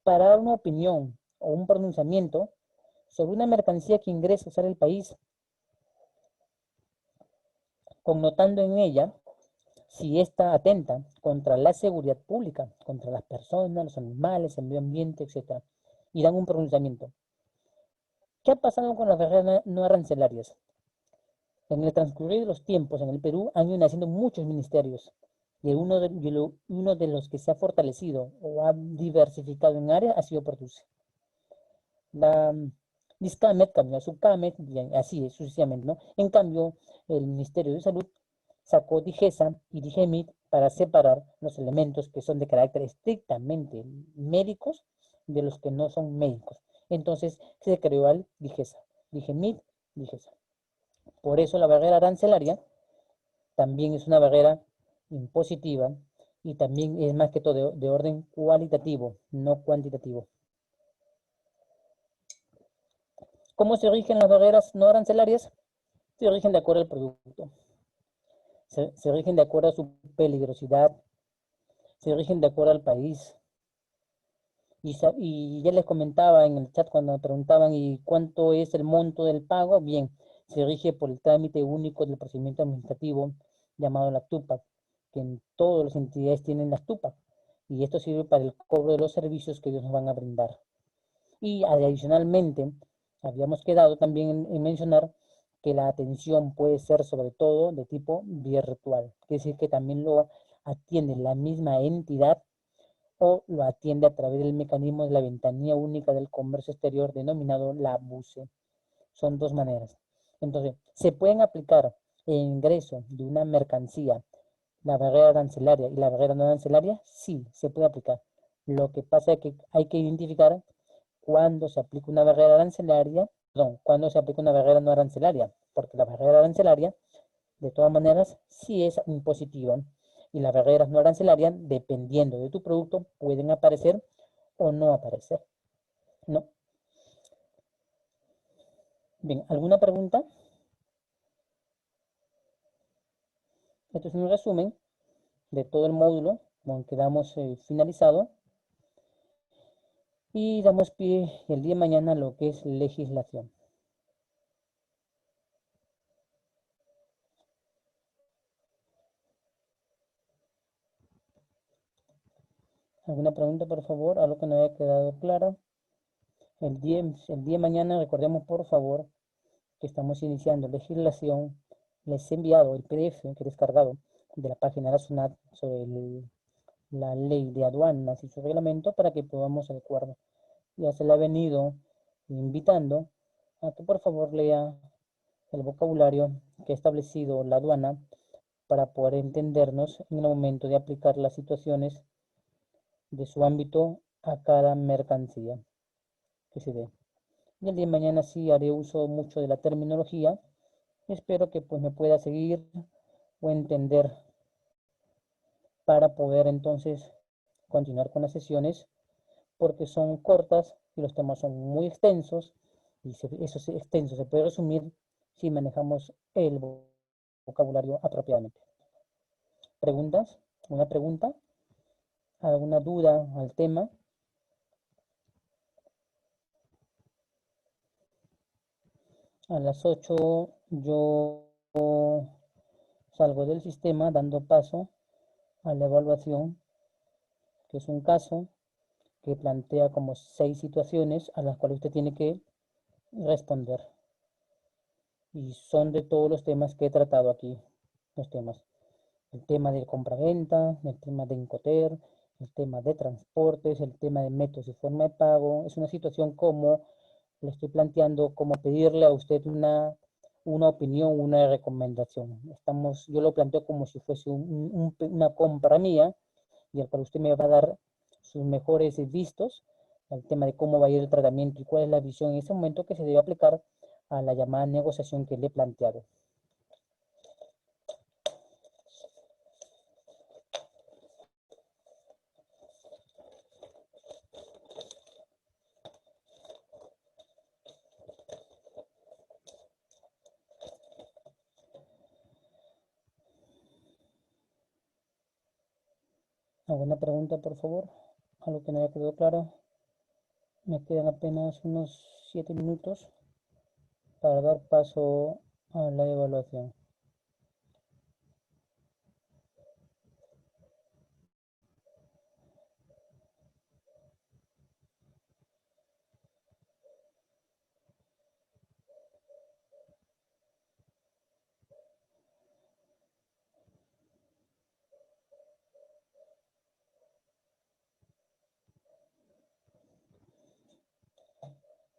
para dar una opinión o un pronunciamiento sobre una mercancía que ingresa a usar el país, connotando en ella si ésta atenta contra la seguridad pública, contra las personas, los animales, el medio ambiente, etc. Y dan un pronunciamiento. ¿Qué ha pasado con las barreras no arancelarias? En el transcurrir de los tiempos en el Perú han ido naciendo muchos ministerios, y uno de los que se ha fortalecido o ha diversificado en área ha sido Produce. La Discamet cambió a Subcamet, y así es sucesivamente, ¿no? En cambio, el Ministerio de Salud sacó DIGESA y DIGEMIT para separar los elementos que son de carácter estrictamente médicos de los que no son médicos. Entonces se creó al DIGESA, DIGEMIT, DIGESA. Por eso la barrera arancelaria también es una barrera impositiva y también es más que todo de orden cualitativo, no cuantitativo. ¿Cómo se rigen las barreras no arancelarias? Se rigen de acuerdo al producto. Se rigen de acuerdo a su peligrosidad. Se rigen de acuerdo al país. Y ya les comentaba en el chat cuando me preguntaban ¿y cuánto es el monto del pago? Bien, se rige por el trámite único del procedimiento administrativo llamado la TUPAC, que en todas las entidades tienen las TUPAC, y esto sirve para el cobro de los servicios que ellos nos van a brindar. Y adicionalmente, habíamos quedado también en mencionar que la atención puede ser sobre todo de tipo virtual, es decir, que también lo atiende la misma entidad o lo atiende a través del mecanismo de la ventanilla única del comercio exterior denominado la BUCE. Son dos maneras. Entonces, ¿se pueden aplicar el ingreso de una mercancía, la barrera arancelaria y la barrera no arancelaria? Sí, se puede aplicar. Lo que pasa es que hay que identificar cuándo se aplica una barrera arancelaria, cuándo se aplica una barrera no arancelaria, porque la barrera arancelaria, de todas maneras, sí es impositiva. Y las barreras no arancelarias, dependiendo de tu producto, pueden aparecer o no aparecer. ¿No? Bien, ¿alguna pregunta? Esto es un resumen de todo el módulo con que damos finalizado y damos pie el día de mañana a lo que es legislación. ¿Alguna pregunta, por favor? Algo que no haya quedado claro. El día de mañana, recordemos, por favor, que estamos iniciando legislación. Les he enviado el PDF que he descargado de la página de la SUNAT sobre la ley de aduanas y su reglamento para que podamos adecuarnos. Ya se le ha venido invitando a que por favor lea el vocabulario que ha establecido la aduana para poder entendernos en el momento de aplicar las situaciones de su ámbito a cada mercancía que se dé. Y el día de mañana sí haré uso mucho de la terminología. Espero que pues me pueda seguir o entender para poder entonces continuar con las sesiones, porque son cortas y los temas son muy extensos, y eso extenso se puede resumir si manejamos el vocabulario apropiadamente. ¿Preguntas? ¿Una pregunta? ¿Alguna duda al tema? A las 8 yo salgo del sistema dando paso a la evaluación, que es un caso que plantea como 6 situaciones a las cuales usted tiene que responder. Y son de todos los temas que he tratado aquí, los temas. El tema de compraventa, el tema de Incoter, el tema de transportes, el tema de métodos y forma de pago. Es una situación como le estoy planteando, como pedirle a usted una opinión, una recomendación. Yo lo planteo como si fuese una compra mía, y al cual usted me va a dar sus mejores vistos al tema de cómo va a ir el tratamiento y cuál es la visión en ese momento que se debe aplicar a la llamada negociación que le he planteado. ¿Alguna pregunta, por favor? Algo que no haya quedado claro. Me quedan apenas unos 7 minutos para dar paso a la evaluación.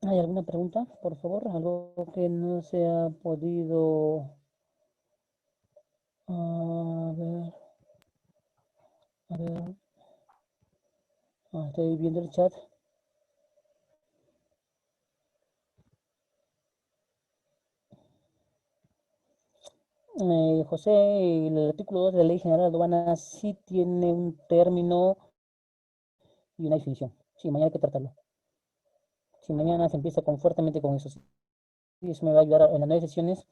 ¿Hay alguna pregunta, por favor? ¿Algo que no se ha podido... A ver... A ver... Estoy viendo el chat. José, el artículo 2 de la Ley General de Aduanas sí tiene un término y una definición. Sí, mañana hay que tratarlo. Si mañana se empieza fuertemente con eso, sí, eso me va a ayudar en las 9 sesiones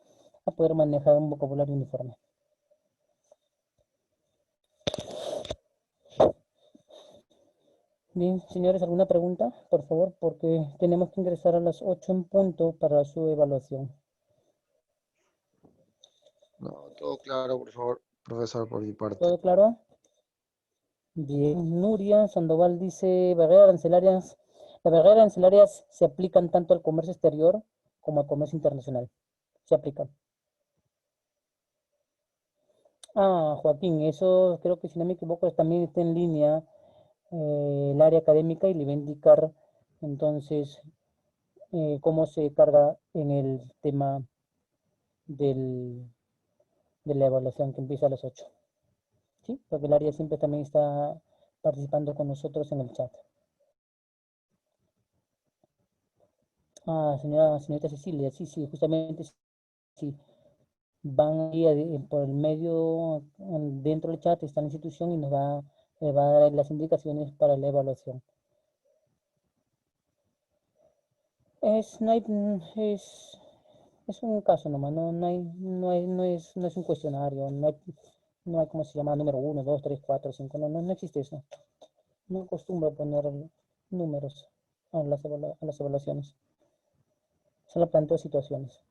a poder manejar un vocabulario uniforme. Bien, señores, ¿alguna pregunta? Por favor, porque tenemos que ingresar a las 8 en punto para su evaluación. No, todo claro, por favor, profesor, por mi parte. ¿Todo claro? Bien, Nuria Sandoval dice, barreras arancelarias. Las barreras arancelarias se aplican tanto al comercio exterior como al comercio internacional. Se aplican. Joaquín, eso creo que si no me equivoco también está en línea el área académica y le va a indicar entonces cómo se carga en el tema de la evaluación que empieza a las 8. ¿Sí? Porque el área siempre también está participando con nosotros en el chat. Señorita Cecilia, sí, justamente sí. Van ahí por el medio, dentro del chat está la institución y nos va a dar las indicaciones para la evaluación. Es un caso nomás, no es un cuestionario, no hay como se llama, número 1, 2, 3, 4, 5, no existe eso. No acostumbro a poner números a las evaluaciones. Solo planteo situaciones.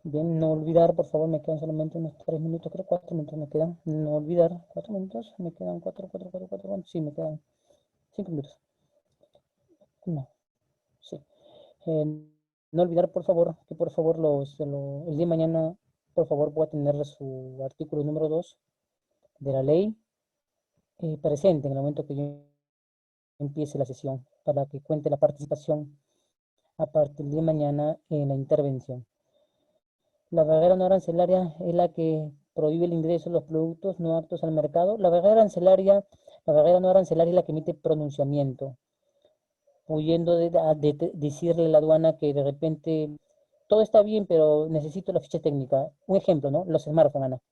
Bien, no olvidar, por favor, me quedan solamente unos 3 minutos, creo 4 minutos me quedan. No olvidar, 4 minutos, me quedan 4, sí, me quedan 5 minutos. No, sí. No olvidar, por favor, que por favor el día de mañana, por favor, voy a tener su artículo número 2 de la ley presente en el momento que yo empiece la sesión, para que cuente la participación a partir de mañana en la intervención. La barrera no arancelaria es la que prohíbe el ingreso de los productos no aptos al mercado. La barrera no arancelaria es la que emite pronunciamiento, huyendo de decirle a la aduana que de repente todo está bien, pero necesito la ficha técnica. Un ejemplo, ¿no? Los smartphones, Ana.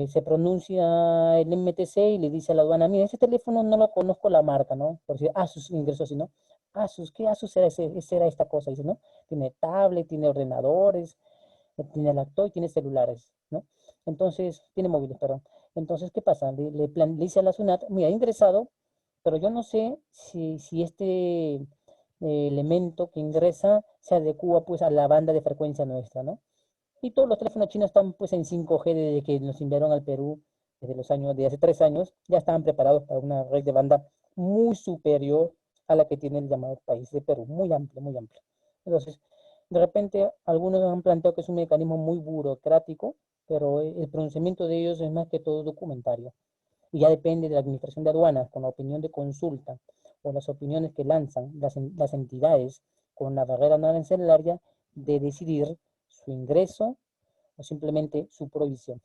Se pronuncia el MTC y le dice a la aduana, mira, ese teléfono no lo conozco la marca, ¿no? Por si Asus ingresó así, ¿no? Asus, ¿qué Asus era esta cosa? Dice, ¿no? Tiene tablet, tiene ordenadores, tiene laptop y tiene celulares, ¿no? Entonces, tiene móviles, perdón. Entonces, ¿qué pasa? Le dice a la SUNAT, mira, ha ingresado, pero yo no sé si este elemento que ingresa se adecua pues a la banda de frecuencia nuestra, ¿no? Y todos los teléfonos chinos están pues en 5G desde que nos enviaron al Perú desde los años, de hace 3 años, ya estaban preparados para una red de banda muy superior a la que tiene el llamado país de Perú, muy amplio, muy amplio. Entonces, de repente, algunos han planteado que es un mecanismo muy burocrático, pero el pronunciamiento de ellos es más que todo documentario. Y ya depende de la administración de aduanas, con la opinión de consulta, o las opiniones que lanzan las entidades con la barrera no arancelaria, de decidir su ingreso o simplemente su prohibición.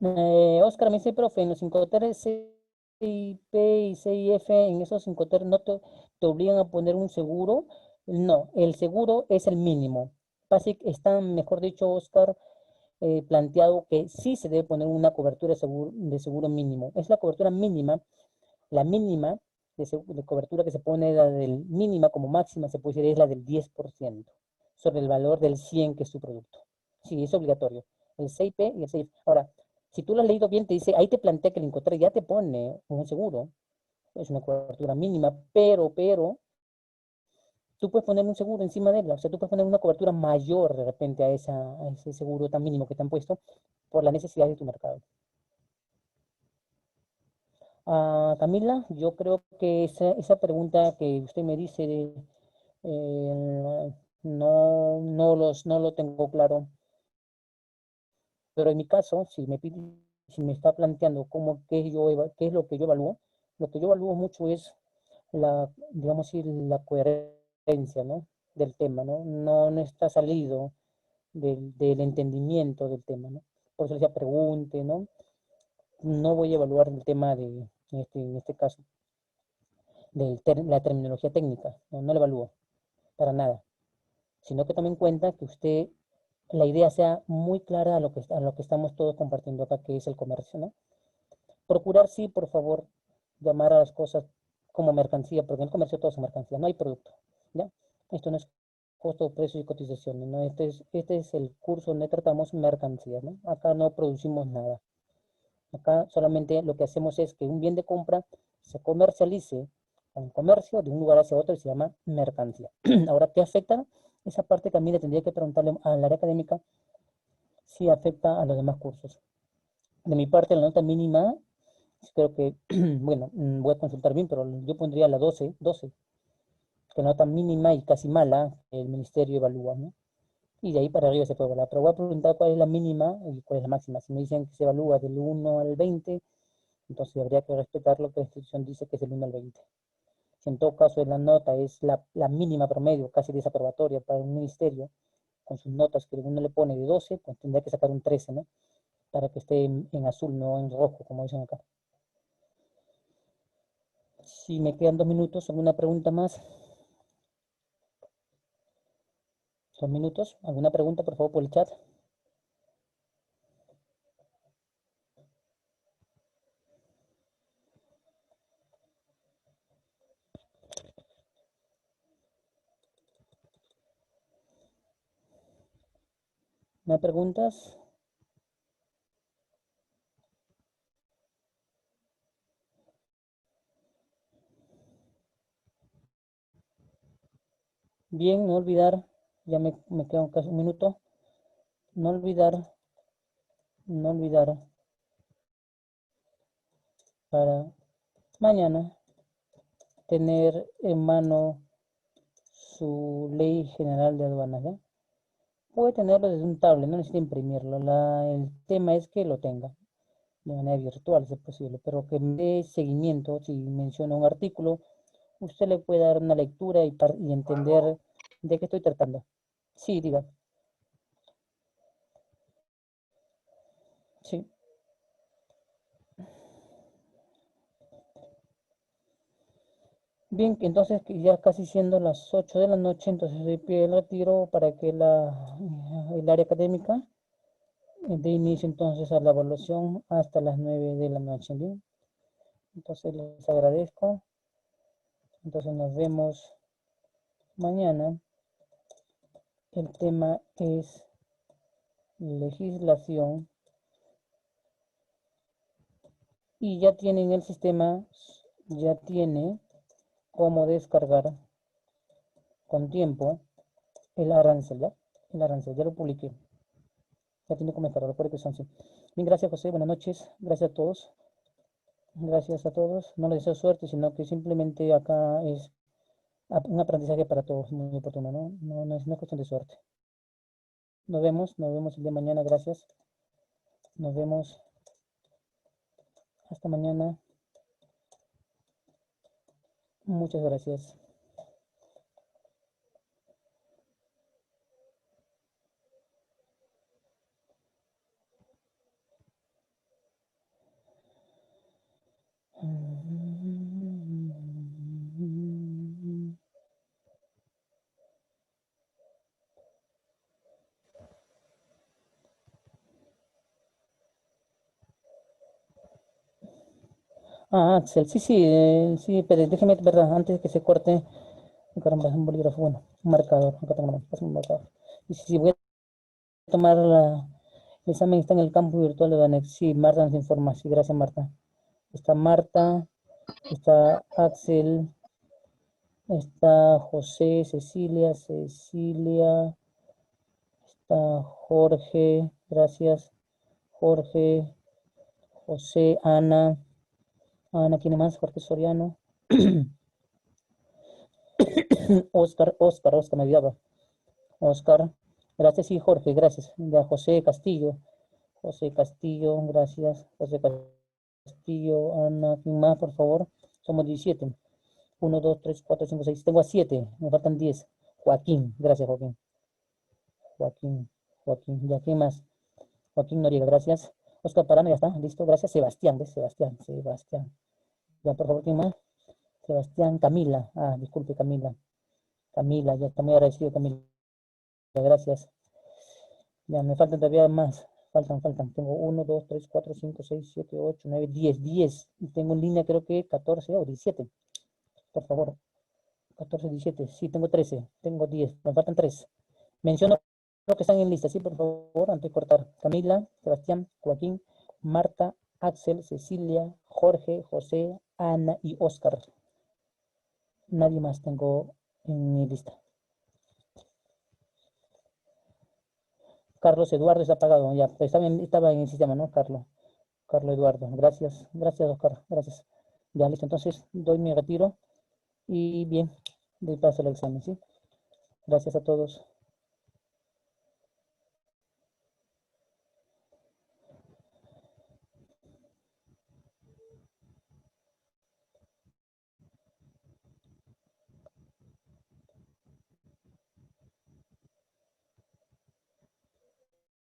Oscar me dice, profe, en los 5TER CIP y CIF, en esos 5TER no te obligan a poner un seguro. No, el seguro es el mínimo. Está, mejor dicho, Oscar, planteado que sí se debe poner una cobertura de seguro mínimo. Es la cobertura mínima, la mínima de cobertura que se pone, la del mínima como máxima, se puede decir, es la del 10% sobre el valor del 100 que es tu producto. Sí, es obligatorio. El CIP y el CIF. Ahora, si tú lo has leído bien, te dice, ahí te plantea que el Incoterm ya te pone un seguro, es una cobertura mínima, pero tú puedes poner un seguro encima de él, o sea, tú puedes poner una cobertura mayor de repente a ese seguro tan mínimo que te han puesto por la necesidad de tu mercado. Camila, yo creo que esa pregunta que usted me dice, no lo tengo claro. Pero en mi caso, si me está planteando qué es lo que yo evalúo, lo que yo evalúo mucho es digamos, la coherencia, ¿no?, del tema, ¿no? No está salido del entendimiento del tema, ¿no? Por eso decía, pregunte, ¿no? No voy a evaluar el tema en este caso, la terminología técnica, no la evalúo para nada, sino que tome en cuenta que la idea sea muy clara a lo que estamos todos compartiendo acá, que es el comercio, ¿no? Procurar, sí, por favor, llamar a las cosas como mercancía, porque en el comercio todo es mercancía, no hay producto, ¿ya? Esto no es costo, precio y cotización, ¿no? Este es el curso donde tratamos mercancías, ¿no? Acá no producimos nada. Acá solamente lo que hacemos es que un bien de compra se comercialice con comercio de un lugar hacia otro y se llama mercancía. Ahora, ¿qué afecta? Esa parte también le tendría que preguntarle al área académica si afecta a los demás cursos. De mi parte, la nota mínima, espero que, bueno, voy a consultar bien, pero yo pondría la 12, que nota mínima y casi mala, el ministerio evalúa, ¿no? Y de ahí para arriba se puede evaluar. Pero voy a preguntar cuál es la mínima y cuál es la máxima. Si me dicen que se evalúa del 1 al 20, entonces habría que respetar lo que la institución dice que es del 1 al 20. Si en todo caso la nota es la mínima promedio, casi desaprobatoria para un ministerio, con sus notas que uno le pone de 12, pues tendría que sacar un 13, ¿no? Para que esté en azul, no en rojo, como dicen acá. Si me quedan 2 minutos, ¿alguna pregunta más? 2 minutos, ¿alguna pregunta, por favor, por el chat? ¿No hay preguntas? Bien, no olvidar, ya me queda casi un minuto, no olvidar para mañana tener en mano su ley general de aduanas, ¿ya? Puede tenerlo desde un tablet, no necesita imprimirlo. El tema es que lo tenga de manera virtual, si es posible, pero que me dé seguimiento. Si menciona un artículo, usted le puede dar una lectura y entender de qué estoy tratando. Sí, diga. Sí. Bien, entonces ya casi siendo las 8 de la noche, entonces le pido el retiro para que el área académica dé inicio entonces a la evaluación hasta las 9 de la noche. Bien, entonces les agradezco. Entonces nos vemos mañana. El tema es legislación y ya tienen el sistema, ya tiene cómo descargar con tiempo el arancel, ¿ya? El arancel, ya lo publiqué. Ya tiene que comenzar, recuerde que son 11. Bien, gracias José, buenas noches, gracias a todos. Gracias a todos. No les deseo suerte, sino que simplemente acá es un aprendizaje para todos, muy oportuno, ¿no? No es cuestión de suerte. Nos vemos el día de mañana, gracias. Nos vemos. Hasta mañana. Muchas gracias. Axel, sí, pero déjeme, verdad, antes de que se corte, caramba, es un bolígrafo, bueno, un marcador, acá tengo un marcador. Y si voy a tomar el examen, está en el campo virtual de Banex. Sí, Marta nos informa, sí, gracias Marta. Está Marta, está Axel, está José, Cecilia, está Jorge, gracias, Jorge, José, Ana, ¿quién más? Jorge Soriano. Oscar, me olvidaba. Oscar, gracias, sí, Jorge, gracias. Ya, José Castillo, gracias. José Castillo, Ana, ¿quién más, por favor? Somos 17. 1, 2, 3, 4, 5, 6. Tengo a 7, me faltan 10. Joaquín, gracias, Joaquín. Ya, ¿quién más? Joaquín Noriega, gracias. Oscar Parano, ya está, listo, gracias. Sebastián, ¿ves? Sebastián. Ya, por favor, ¿quién más? Sebastián, Camila. Disculpe, Camila. Ya está muy agradecido, Camila. Gracias. Ya, me faltan todavía más. Faltan. Tengo 1, 2, 3, 4, 5, 6, 7, 8, 9, 10. Y tengo en línea creo que 14 o 17. Por favor. 14, 17. Sí, tengo 13. Tengo 10. Me faltan 3. Menciono los que están en lista, sí, por favor, antes de cortar. Camila, Sebastián, Joaquín, Marta, Axel, Cecilia, Jorge, José, Ana y Oscar. Nadie más tengo en mi lista. Carlos Eduardo está apagado, ya, pues estaba en el sistema, ¿no? Carlos Eduardo, gracias, Oscar, gracias. Ya, listo, entonces doy mi retiro y bien, doy paso al examen, ¿sí? Gracias a todos.